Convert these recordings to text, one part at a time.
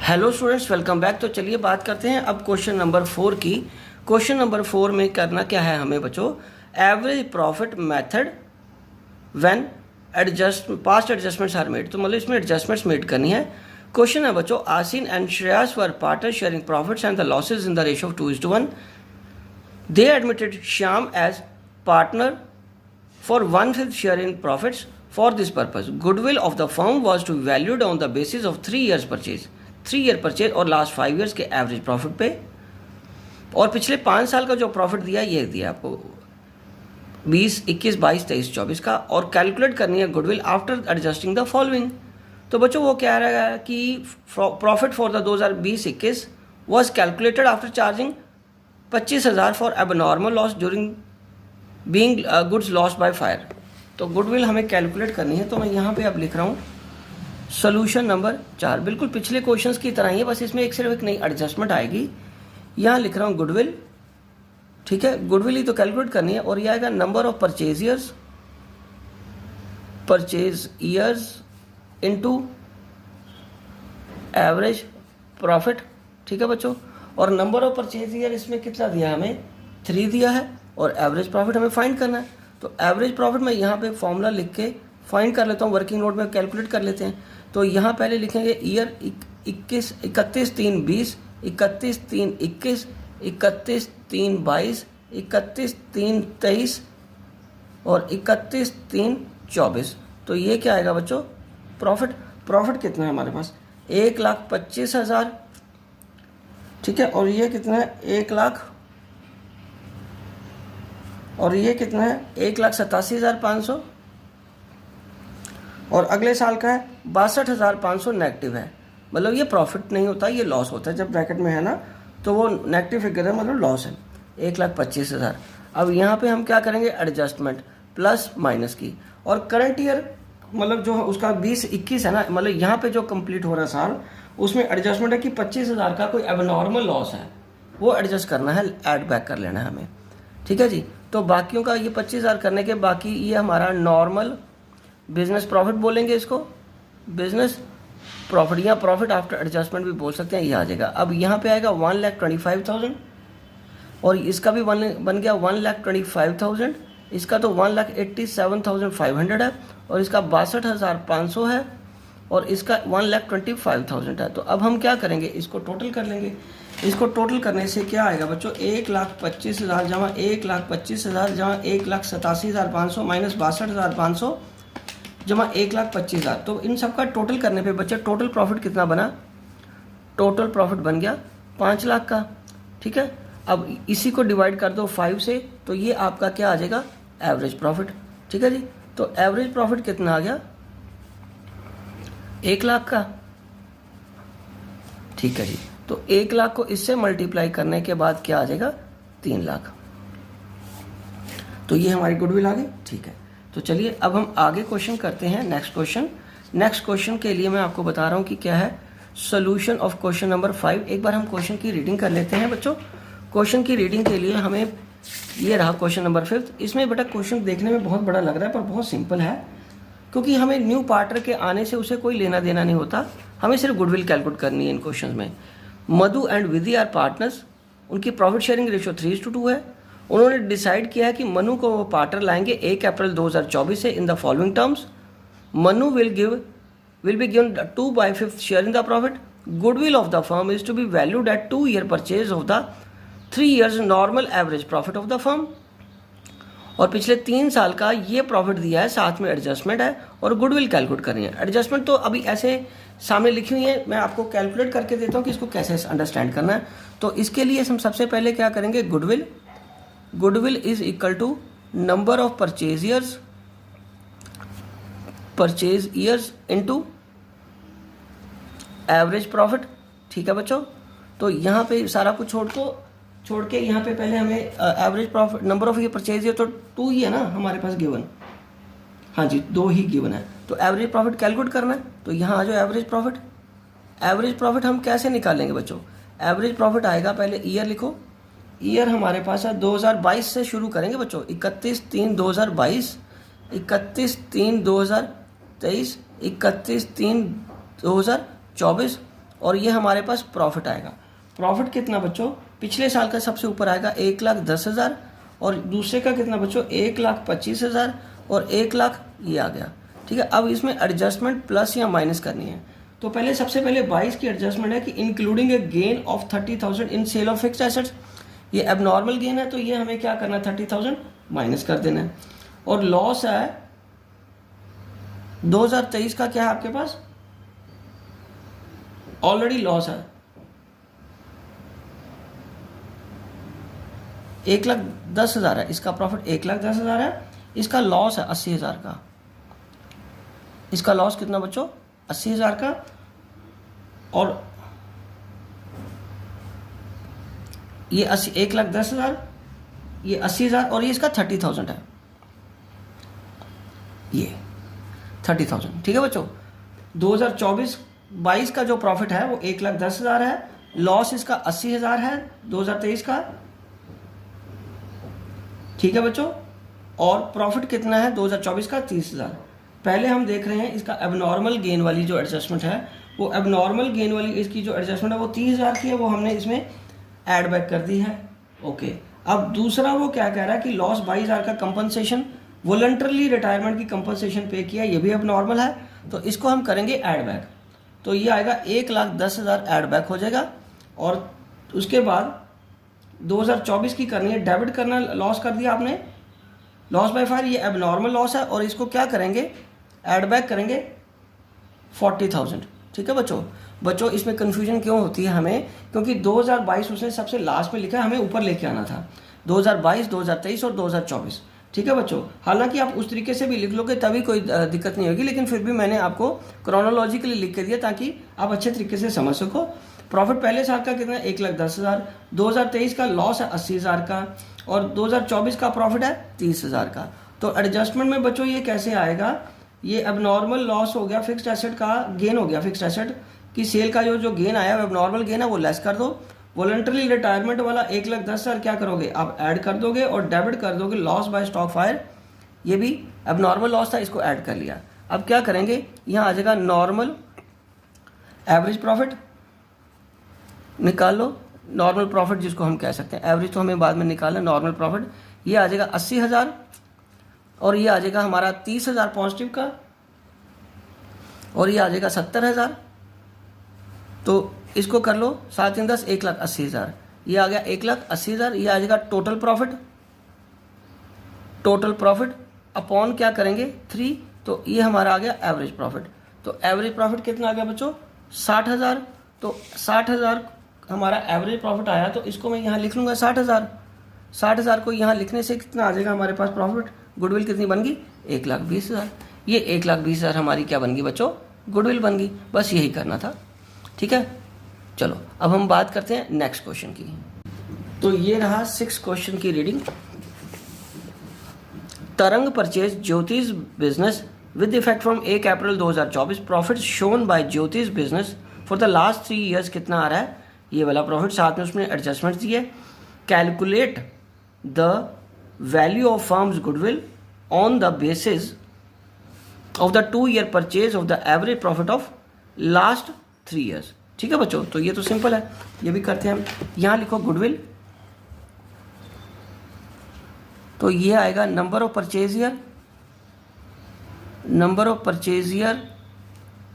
Hello students, welcome back. तो चलिए बात करते हैं अब क्वेश्चन नंबर 4 की। क्वेश्चन नंबर 4 में करना क्या है हमें बच्चों, average profit method when past adjustments are made. तो मतलब इसमें एडजस्टमेंट्स मेड करनी है। क्वेश्चन है बच्चों, Asin and Shreyas were partner sharing profits and the losses in the ratio of 2:1। They admitted Shyam as partner for 1/5 share in profits. For this purpose, goodwill of the firm was to be valued on the basis of 3 years purchase, 3 year purchase और last 5 years के average profit पे, और पिछले 5 साल का जो profit दिया ये दिया आपको 20, 21, 22, 23, 24 का, और कैलकुलेट करनी है goodwill after adjusting the following. तो बच्चों वो क्या रहा है कि profit for the 2020-21 was calculated after charging 25,000 for abnormal loss during being goods lost by fire. तो गुडविल हमें कैलकुलेट करनी है। तो मैं यहाँ पे अब लिख रहा हूँ सोल्यूशन नंबर 4, बिल्कुल पिछले क्वेश्चंस की तरह ही है, बस इसमें सिर्फ एक नई एडजस्टमेंट आएगी। यहाँ लिख रहा हूँ गुडविल, ठीक है, गुडविल ही तो कैलकुलेट करनी है, और ये आएगा number of purchase years into average profit, ठीक है बच्चों। और नंबर ऑफ परचेज ईयर इसमें कितना दिया है हमें, 3 दिया है, और एवरेज प्रॉफिट हमें फाइंड करना है। तो एवरेज प्रॉफिट मैं यहाँ पे फॉर्मूला लिख के फाइंड कर लेता हूँ, वर्किंग नोट में कैलकुलेट कर लेते हैं। तो यहाँ पहले लिखेंगे ईयर 31/3/20, 31/3/21, 31/3/22, 31/3/23 और 31/3/24। तो ये क्या आएगा बच्चों, प्रॉफिट कितना है हमारे पास, 1,25,000, ठीक है, और ये कितना है 1 लाख, और ये कितना है 1,87,500, और अगले साल का है 62,500 नेगेटिव है। मतलब ये प्रॉफिट नहीं होता, ये लॉस होता है। जब ब्रैकेट में है ना तो वो नेगेटिव फिगर है, मतलब लॉस है, 1,25,000। अब यहाँ पे हम क्या करेंगे, एडजस्टमेंट प्लस माइनस की, और करंट ईयर मतलब जो उसका 20-21 है ना, मतलब यहाँ पे जो कंप्लीट हो रहा साल उसमें एडजस्टमेंट है कि 25,000 का कोई एबनॉर्मल लॉस है, वो एडजस्ट करना है, ऐड बैक कर लेना है हमें, ठीक है जी। तो बाकियों का ये 25,000 करने के बाकी ये हमारा नॉर्मल बिजनेस प्रॉफिट बोलेंगे इसको, बिजनेस प्रॉफिट या प्रॉफिट आफ्टर एडजस्टमेंट भी बोल सकते हैं, ये आ जाएगा। अब यहाँ पे आएगा 1,25,000, और इसका भी बन गया 1,25,000, इसका तो 1,87,500 है, और इसका 62,500 है, और इसका 1,25,000 है। तो अब हम क्या करेंगे, इसको टोटल कर लेंगे। इसको टोटल करने से क्या आएगा बच्चों, 1,25,000 जमा 1,25,000 जमा 1,87,500 माइनस 62,500 जमा 1,25,000। तो इन सब का टोटल करने पे बच्चे टोटल प्रॉफिट कितना बना, टोटल प्रॉफिट बन गया 5 लाख का, ठीक है। अब इसी को डिवाइड कर दो 5 से, तो ये आपका क्या आ जाएगा, एवरेज प्रॉफिट, ठीक है जी। तो एवरेज प्रॉफिट कितना आ गया, 1 लाख का, ठीक है जी। तो 1 लाख को इससे मल्टीप्लाई करने के बाद क्या आ जाएगा, 3 लाख। तो ये हमारी गुडविल आ गई, ठीक है। तो चलिए अब हम आगे क्वेश्चन करते हैं, नेक्स्ट क्वेश्चन। नेक्स्ट क्वेश्चन के लिए मैं आपको बता रहा हूँ कि क्या है सोल्यूशन ऑफ क्वेश्चन नंबर 5। एक बार हम क्वेश्चन की रीडिंग कर लेते हैं बच्चों। क्वेश्चन की रीडिंग के लिए हमें ये रहा क्वेश्चन नंबर 5। इसमें बेटा क्वेश्चन देखने में बहुत बड़ा लग रहा है, पर बहुत सिंपल है, क्योंकि हमें न्यू पार्टनर के आने से उसे कोई लेना देना नहीं होता, हमें सिर्फ गुडविल कैलकुलेट करनी है इन क्वेश्चन में। मधु एंड विधि आर पार्टनर्स, उनकी प्रॉफिट शेयरिंग रेशियो 3:2 है। उन्होंने डिसाइड किया है कि मनु को वो पार्टनर लाएंगे 1 अप्रैल 2024 से in the following terms. Manu will be given 2/5 share in the profit. Goodwill of the firm is to be valued at 2 year purchase of the 3 years normal average profit of the firm. और पिछले 3 साल का ये profit दिया है, साथ में adjustment है, और गुडविल कैलकुलेट करनी है। एडजस्टमेंट तो अभी ऐसे सामने लिखी हुई है, मैं आपको कैलकुलेट करके देता हूँ कि इसको कैसे अंडरस्टैंड करना है। तो इसके लिए हम सबसे पहले क्या करेंगे, goodwill is equal to number of purchase years into average profit, ठीक है बच्चों। तो यहाँ पे सारा कुछ छोड़ के यहाँ पे पहले हमें एवरेज प्रॉफिट, नंबर ऑफ ये परचेज है तो 2 ही है ना हमारे पास गिवन, हाँ जी 2 ही गिवन है। तो एवरेज प्रॉफिट कैलकुलेट करना है। तो यहाँ आ जाओ एवरेज प्रॉफिट हम कैसे निकालेंगे बच्चों, एवरेज प्रॉफिट आएगा, पहले ईयर लिखो, ईयर हमारे पास है 2022 से शुरू करेंगे बच्चों, 31/3/2022, 31/3/2023, 31/3/2024, और ये हमारे पास प्रॉफिट आएगा। प्रॉफिट कितना बच्चों, पिछले साल का सबसे ऊपर आएगा 1,10,000 और दूसरे का कितना बच्चों 1,25,000 और 1,00,000 ये आ गया। ठीक है, अब इसमें एडजस्टमेंट प्लस या माइनस करनी है। तो पहले सबसे पहले 22 की एडजस्टमेंट है कि including a gain of 30,000 in sale of fixed assets. ये एबनॉर्मल गेन है तो ये हमें क्या करना है 30,000 माइनस कर देना है। और लॉस है 2023 का क्या है आपके पास, ऑलरेडी लॉस है 1,10,000 है, इसका प्रॉफिट 1,10,000 है, इसका लॉस है 80,000 का। इसका लॉस कितना बच्चों 80,000 का, और ये 1,10,000, ये 80,000 और ये इसका 30,000 है, ये 30,000। ठीक है बच्चों, 2024-22 का जो प्रॉफिट है वो 1,10,000 है, लॉस इसका 80,000 है 2023 का। ठीक है बच्चों, और प्रॉफिट कितना है 2024 का 30,000। पहले हम देख रहे हैं इसका एबनॉर्मल गेन वाली जो एडजस्टमेंट है, वो एबनॉर्मल गेन वाली इसकी जो एडजस्टमेंट है वो 30,000 की है, वो हमने इसमें ऐड बैक कर दी है। ओके, अब दूसरा वो क्या कह रहा है कि लॉस 22,000 का कंपनसेशन, वॉलंटरली रिटायरमेंट की कंपनसेशन पे किया, ये भी एबनॉर्मल है, तो इसको हम करेंगे ऐड बैक। तो ये आएगा 1,10,000 ऐड बैक हो जाएगा। और उसके बाद 2024 की करनी है, डेबिट करना, लॉस कर दिया आपने, लॉस बाय फायर, ये एबनॉर्मल लॉस है और इसको क्या करेंगे ऐड बैक करेंगे 40,000। ठीक है बच्चों इसमें कन्फ्यूजन क्यों होती है हमें, क्योंकि 2022 उसने सबसे लास्ट में लिखा है, हमें ऊपर लेके आना था 2022, 2023 और 2024। ठीक है बच्चों, हालांकि आप उस तरीके से भी लिख लोगे तभी कोई दिक्कत नहीं होगी, लेकिन फिर भी मैंने आपको क्रोनोलॉजिकली लिख के दिया ताकि आप अच्छे तरीके से समझ सको। प्रॉफिट पहले साल का कितना है 1,10,000, 2023 का लॉस है 80,000 का और 2024 का प्रॉफिट है 30,000 का। तो एडजस्टमेंट में बच्चों ये कैसे आएगा, ये एबनॉर्मल लॉस हो गया, फिक्स्ड एसेट का गेन हो गया, फिक्स्ड एसेट की सेल का जो गेन आया वो एबनॉर्मल गेन है, वो लेस कर दो। वॉलंटरी रिटायरमेंट वाला 1,10,000 क्या करोगे आप ऐड कर दोगे और डेबिट कर दोगे लॉस बाय स्टॉक फायर, ये भी एबनॉर्मल लॉस था, इसको ऐड कर लिया। अब क्या करेंगे, यहाँ आ जाएगा नॉर्मल एवरेज प्रॉफिट निकाल लो, नॉर्मल प्रॉफिट जिसको हम कह सकते हैं, एवरेज तो हमें बाद में निकालना, नॉर्मल प्रॉफिट ये आ जाएगा 80,000 और ये आ जाएगा हमारा 30,000 पॉजिटिव का और ये आ जाएगा 70,000। तो इसको कर लो 7 × 10 1,80,000, ये आ गया 1,80,000। ये आ जाएगा टोटल प्रॉफिट अपॉन क्या करेंगे 3, तो ये हमारा आ गया एवरेज प्रॉफिट। तो एवरेज प्रॉफिट कितना आ गया बच्चों 60,000। तो 60,000 हमारा एवरेज प्रॉफिट आया, तो इसको मैं यहाँ लिख लूँगा 60,000। 60,000 को यहाँ लिखने से कितना आ जाएगा हमारे पास प्रॉफिट, गुडविल कितनी बन गई 1,20,000। ये 1,20,000 हमारी क्या बन गई बच्चों, गुडविल बन गई। बस यही करना था। ठीक है, चलो अब हम बात करते हैं नेक्स्ट क्वेश्चन की। तो ये रहा 6 क्वेश्चन की reading. Tarang purchase Jyotish business with effect from 1 April 2024, profit shown by Jyotish business for the last 3 years कितना आ रहा है, ये वाला प्रॉफिट, साथ में उसमें एडजस्टमेंट दी है। Calculate the value of firms goodwill on the basis of the 2 year purchase of the average profit of last 3 years. ठीक है बच्चों, तो ये तो सिंपल है, ये भी करते हैं हम। यहाँ लिखो गुडविल, तो ये आएगा number of purchase year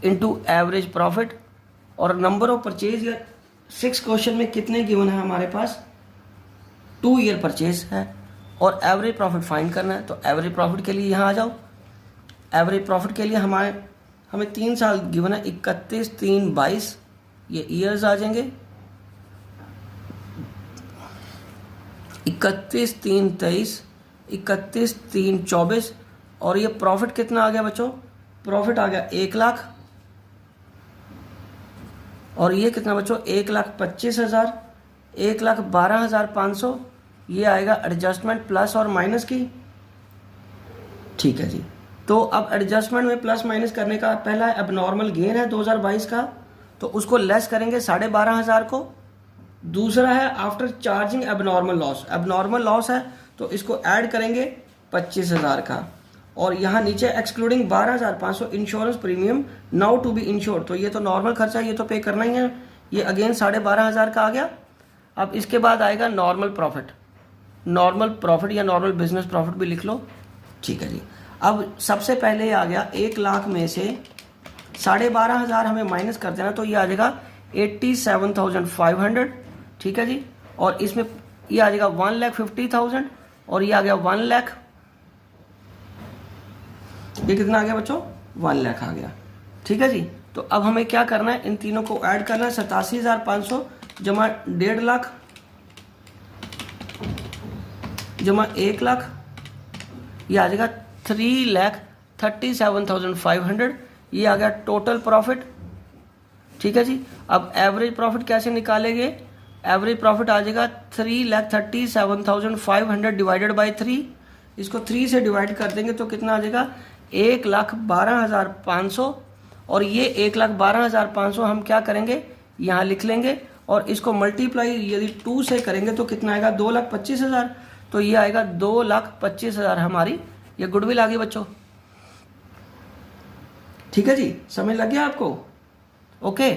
into average profit, और number of purchase year 6 question में कितने गिवन है हमारे पास 2 ईयर परचेज है और एवरेज प्रॉफिट फाइंड करना है। तो एवरेज प्रॉफिट के लिए यहाँ आ जाओ, एवरेज प्रॉफिट के लिए हमें 3 साल गिवन है, 31, 3, 22 ये ईयर्स आ जाएंगे, 31, 3, 23, 31, 3, 24 और ये प्रॉफिट कितना आ गया बच्चों, प्रॉफिट आ गया 1,00,000 और ये कितना बच्चों 1,25,000, 1,12,500, ये आएगा एडजस्टमेंट प्लस और माइनस की। ठीक है जी, तो अब एडजस्टमेंट में प्लस माइनस करने का पहला एबनॉर्मल गेन है 2022 का, तो उसको लेस करेंगे 12,500 को। दूसरा है आफ्टर चार्जिंग एबनॉर्मल लॉस है तो इसको ऐड करेंगे 25,000 का। और यहाँ नीचे excluding 12,500 insurance premium now to be insure, तो ये तो नॉर्मल खर्चा, ये तो पे करना ही है, ये अगेन 12,500 का आ गया। अब इसके बाद आएगा नॉर्मल प्रॉफिट, नॉर्मल प्रॉफिट या नॉर्मल बिजनेस प्रॉफिट भी लिख लो, ठीक है जी। अब सबसे पहले आ गया 1 लाख में से 12,500 हमें माइनस कर देना, तो ये आ जाएगा 87,500, ठीक है जी। और इसमें ये आ जाएगा 1,50,000 और ये आ गया 1 लाख, ये कितना आ गया बच्चों, 1 लाख आ गया, ठीक है जी। तो अब हमें क्या करना है, इन तीनों को ऐड करना है, 87,500 जमा 1.5 लाख जमा 1 लाख, ये आ जाएगा 3,37,500, ये आ गया टोटल प्रॉफिट, ठीक है जी। अब एवरेज प्रॉफिट कैसे निकालेंगे, एवरेज प्रॉफिट आ जाएगा 3,37,500 डिवाइडेड बाई 3, इसको 3 से डिवाइड कर देंगे तो कितना आ जाएगा 1,12,500, और ये 1,12,500 हम क्या करेंगे यहाँ लिख लेंगे, और इसको मल्टीप्लाई यदि 2 से करेंगे तो कितना आएगा 2,25,000, तो ये आएगा 2,25,000 हमारी ये गुडविल आ गई बच्चों, ठीक है जी। समझ लग गया आपको, ओके।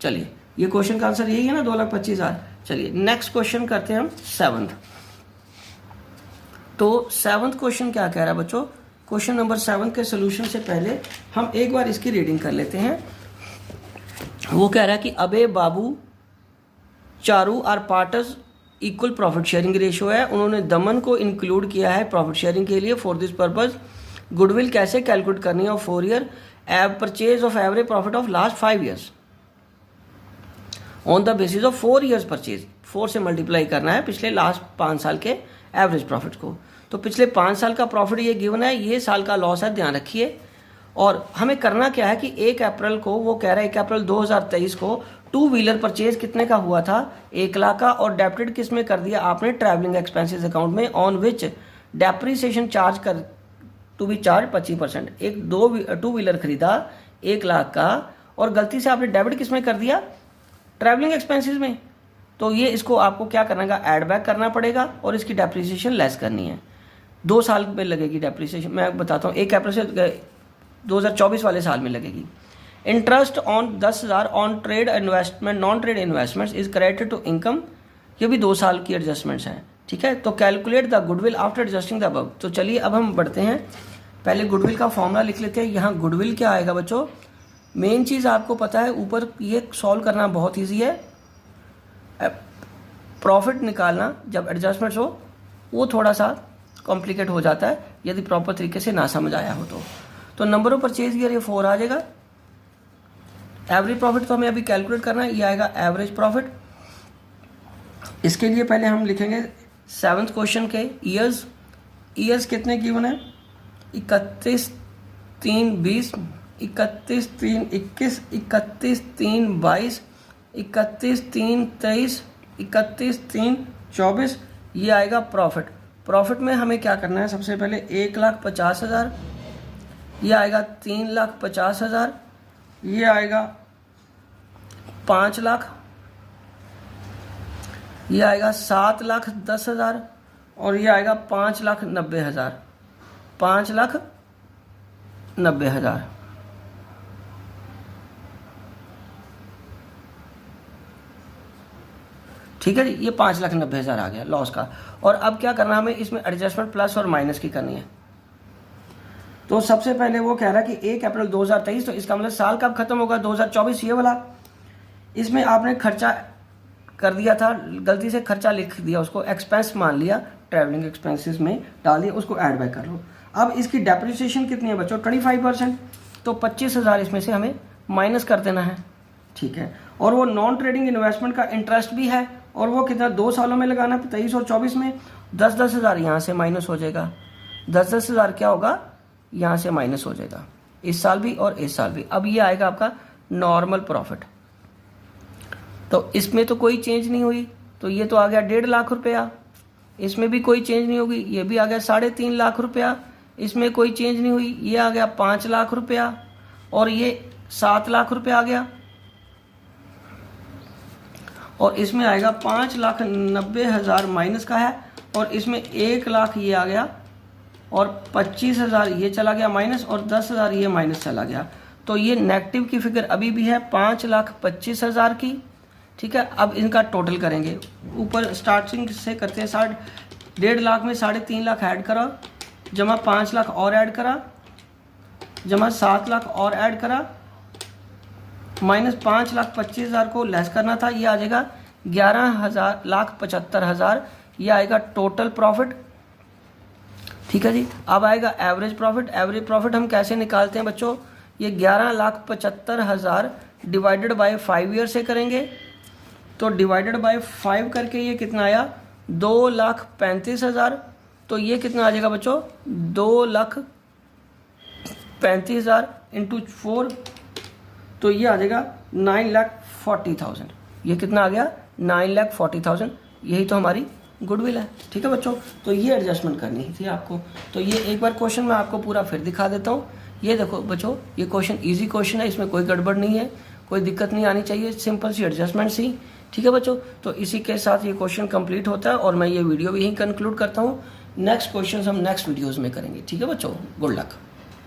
चलिए ये क्वेश्चन का आंसर यही है ना, 2,25,000। चलिए नेक्स्ट क्वेश्चन करते हैं हम 7th। तो 7th क्वेश्चन क्या कह रहा है बच्चों, क्वेश्चन नंबर 7 के सोल्यूशन से पहले हम एक बार इसकी रीडिंग कर लेते हैं। वो कह रहा है कि अबे Babu Charu are partners equal profit sharing ratio है, उन्होंने दमन को इंक्लूड किया है प्रॉफिट शेयरिंग के लिए। फॉर दिस पर्पज गुडविल कैसे कैलकुलेट करनी है of 4 year purchase of average profit of last 5 years on the basis of 4 years purchase, 4 से मल्टीप्लाई करना है पिछले लास्ट 5 साल के एवरेज प्रॉफिट को। तो पिछले 5 साल का प्रॉफिट ये गिवन है, ये साल का लॉस है, ध्यान रखिए। और हमें करना क्या है कि 1 अप्रैल को, वो कह रहा है 1 अप्रैल 2023 को 2 व्हीलर परचेज कितने का हुआ था, 1 लाख का, और डेबिटेड किस में कर दिया आपने, ट्रैवलिंग एक्सपेंसेस अकाउंट में, ऑन विच डेप्रीसिएशन चार्ज कर टू बी चार्ज 25%। एक 2 व्हीलर खरीदा 1 लाख का और गलती से आपने डेबिट किस में कर दिया, ट्रैवलिंग एक्सपेंसेस में, तो ये इसको आपको क्या करना है, ऐड बैक करना पड़ेगा और इसकी डेप्रीसिएशन लेस करनी है। 2 साल में लगेगी डेप्रीसिएशन, मैं बताता हूँ, 1 अप्रैल से 2024 वाले साल में लगेगी। Interest on 10,000 on trade investment, non trade investments is credited to income, ये भी 2 साल की एडजस्टमेंट्स हैं, ठीक है। तो calculate the goodwill after adjusting the above. तो चलिए अब हम बढ़ते हैं, पहले गुडविल का फॉर्मूला लिख लेते हैं। यहाँ गुडविल क्या आएगा बच्चों, मेन चीज़ आपको पता है, ऊपर ये सॉल्व करना बहुत ईजी है, प्रॉफिट निकालना जब एडजस्टमेंट्स हो वो थोड़ा सा कॉम्प्लिकेट हो जाता है यदि प्रॉपर तरीके से ना समझ आया हो तो नंबर ऑफ परचेज ईयर ये 4 आ जाएगा। एवरेज प्रॉफिट तो हमें अभी कैलकुलेट करना है, ये आएगा एवरेज प्रॉफिट। इसके लिए पहले हम लिखेंगे 7th क्वेश्चन के ईयर्स, ईयर्स कितने गिवन है, 31/3/20, 31/3/21, 31/3/22, 31/3/23, 31/3/24, ये आएगा प्रॉफिट। प्रॉफिट में हमें क्या करना है, सबसे पहले 1,50,000, ये आएगा 3,50,000, ये आएगा 5 लाख, ये आएगा 7,10,000 और ये आएगा 5,90,000, 5,90,000। ठीक है जी, ये 5,90,000 आ गया लॉस का। और अब क्या करना, हमें इसमें एडजस्टमेंट प्लस और माइनस की करनी है। तो सबसे पहले वो कह रहा है कि 1 अप्रैल 2023, तो इसका मतलब साल कब खत्म होगा, 2024, ये वाला। इसमें आपने खर्चा कर दिया था, गलती से खर्चा लिख दिया, उसको एक्सपेंस मान लिया, ट्रैवलिंग एक्सपेंसेस में डाल दिया, उसको ऐड बैक कर लो। अब इसकी डेप्रिसिएशन कितनी है बच्चों, 25%, तो 25,000 इसमें से हमें माइनस कर देना है, ठीक है। और वो नॉन ट्रेडिंग इन्वेस्टमेंट का इंटरेस्ट भी है, और वो कितना 2 सालों में लगाना है, 23 और 24 में। 10,000 यहाँ से माइनस हो जाएगा, 10,000 क्या होगा, यहाँ से माइनस हो जाएगा, इस साल भी और इस साल भी। अब ये आएगा आपका नॉर्मल प्रॉफिट, तो इसमें तो कोई चेंज नहीं हुई, तो ये तो आ गया 1.5 लाख रुपया, इसमें भी कोई चेंज नहीं होगी, ये भी आ गया 3.5 लाख रुपया, इसमें कोई चेंज नहीं हुई, ये आ गया 5 लाख रुपया, और ये 7 लाख रुपया आ गया, और इसमें आएगा 5,90,000 माइनस का है, और इसमें 1 लाख ये आ गया और 25,000 ये चला गया माइनस और 10,000 ये माइनस चला गया। तो ये नेगेटिव की फिगर अभी भी है 5,25,000 की। ठीक है, अब इनका टोटल करेंगे। ऊपर स्टार्टिंग से करते हैं। 1.5 लाख में 3.5 लाख ऐड करा, जमा 5 लाख और ऐड करा, जमा 7 लाख और ऐड करा, माइनस 5,25,000 को लेस करना था। ये आ जाएगा 11,75,000, ये आएगा टोटल प्रॉफिट। ठीक है जी। अब आएगा एवरेज प्रॉफिट। एवरेज प्रॉफिट हम कैसे निकालते हैं बच्चों? ये 11,75,000 डिवाइडेड बाय 5 ईयर से करेंगे। तो डिवाइडेड बाय 5 करके ये कितना आया? 2,35,000। तो ये कितना आ जाएगा बच्चों? 2,35,000 इंटू 4, तो ये आ जाएगा 9,40,000। ये कितना आ गया? 9,40,000। यही तो हमारी गुडविल है। ठीक है बच्चों, तो ये एडजस्टमेंट करनी थी आपको। तो ये एक बार क्वेश्चन मैं आपको पूरा फिर दिखा देता हूँ। ये देखो बच्चों, ये क्वेश्चन इजी क्वेश्चन है, इसमें कोई गड़बड़ नहीं है, कोई दिक्कत नहीं आनी चाहिए, सिंपल सी एडजस्टमेंट सी। ठीक है बच्चों, तो इसी के साथ ये क्वेश्चन कंप्लीट होता है और मैं ये वीडियो भी यहीं कंक्लूड करता हूँ। नेक्स्ट क्वेश्चन हम नेक्स्ट वीडियोज़ में करेंगे। ठीक है बच्चों, गुड लक।